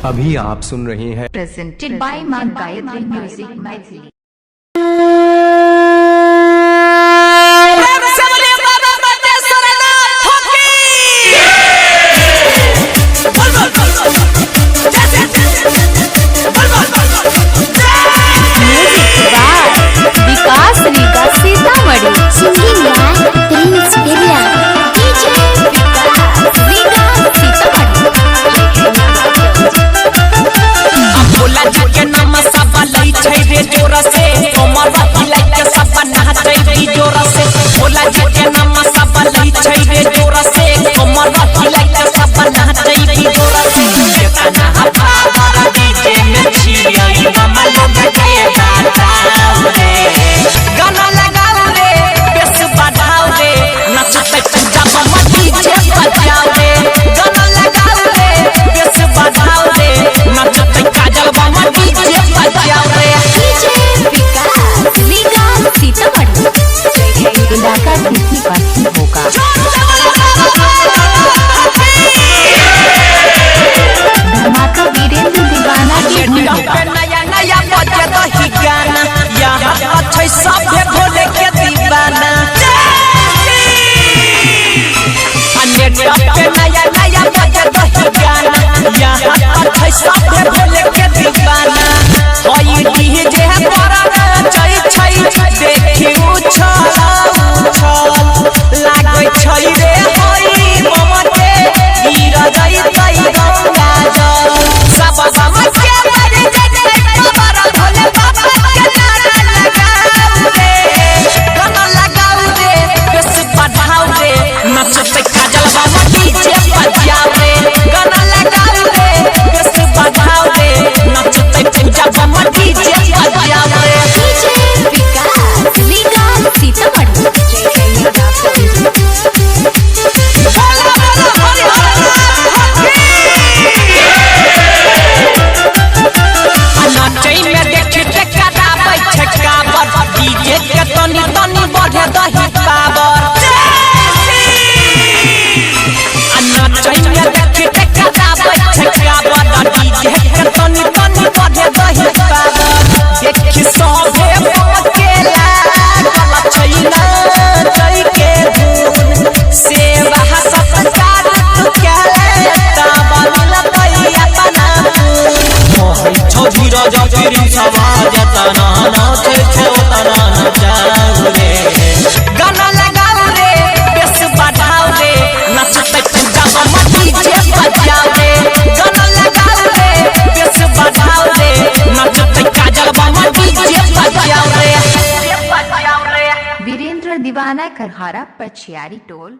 अभी आप सुन रहे हैं प्रेजेंटेड बाय मां गायत्री म्यूजिक मैथिली। विकास रीगा सीतामढ़ी सिंगिंग प्रिंस बिरिया भोला जी के नाम सब लई छै रे जोर से कमर हिलाई के सब नाचै रे जोर से। भोला जी के नाम सब लई छै रे जोर से कमर हिलाई के सब नाचै रे जोर से। केतना पावर डीजे में छियै हम लोग के बाताओ रे। गाना लगाओ रे बेस बढ़ाओ रे नचते पंजाब में डीजे बजाओ रे। गाना लगाओ रे बेस बढ़ाओ रे नचते काजल बाबा डीजे बजाओ रे। डीजे विकास रीगा सीतामढ़ी इलाका किसी पार्टी होगा। धमाका वीरेंद्र दीवाना के नया नया बजे दही गाना यहाँ अच्छे सब भोले के दीवाना। नया नया बजे दही गाना यहाँ अच्छे सब भोले के दीवाना। ओई डीजे बड़ा नाचै छै देखी उछल लागै छै रे होई ममते गिर जाई तई गंगा जल। सब समझ के मर जाते बाबा भोले बाबा के नारा लगाओ रे। गाना लगाओ रे बेस बढ़ाओ रे नचते काजल बाबा डीजे बजाओ रे। गाना लगाओ रे बेस बढ़ाओ रे नचते पंजाब बाबा डीजे बजाओ रे। डीजे विकास रीगा सीतामढ़ी नाचै में देखी कराबै छै काबर डीजे के तनी तनी बढ़े दही पावर। नाचै में देखी कराबै छै काबर डीजे के तनी तनी बढ़े दही पावर। देखी सभे के लागल छै नाचै के धुन सेवा सत्कार के ताबा मिलतै अपना छौ धीरज फिर समाज तना नाचे छौ तना नचाओ रे। गाना लगाओ रे बेस बढ़ाओ रे नचते पंजाब में डीजे बजाओ रे। गाना लगाओ रे बेस बढ़ाओ रे नचते काजल बाबा डीजे बजाओ रे। वीरेंद्र दीवाना करहारा पछियारी टोल।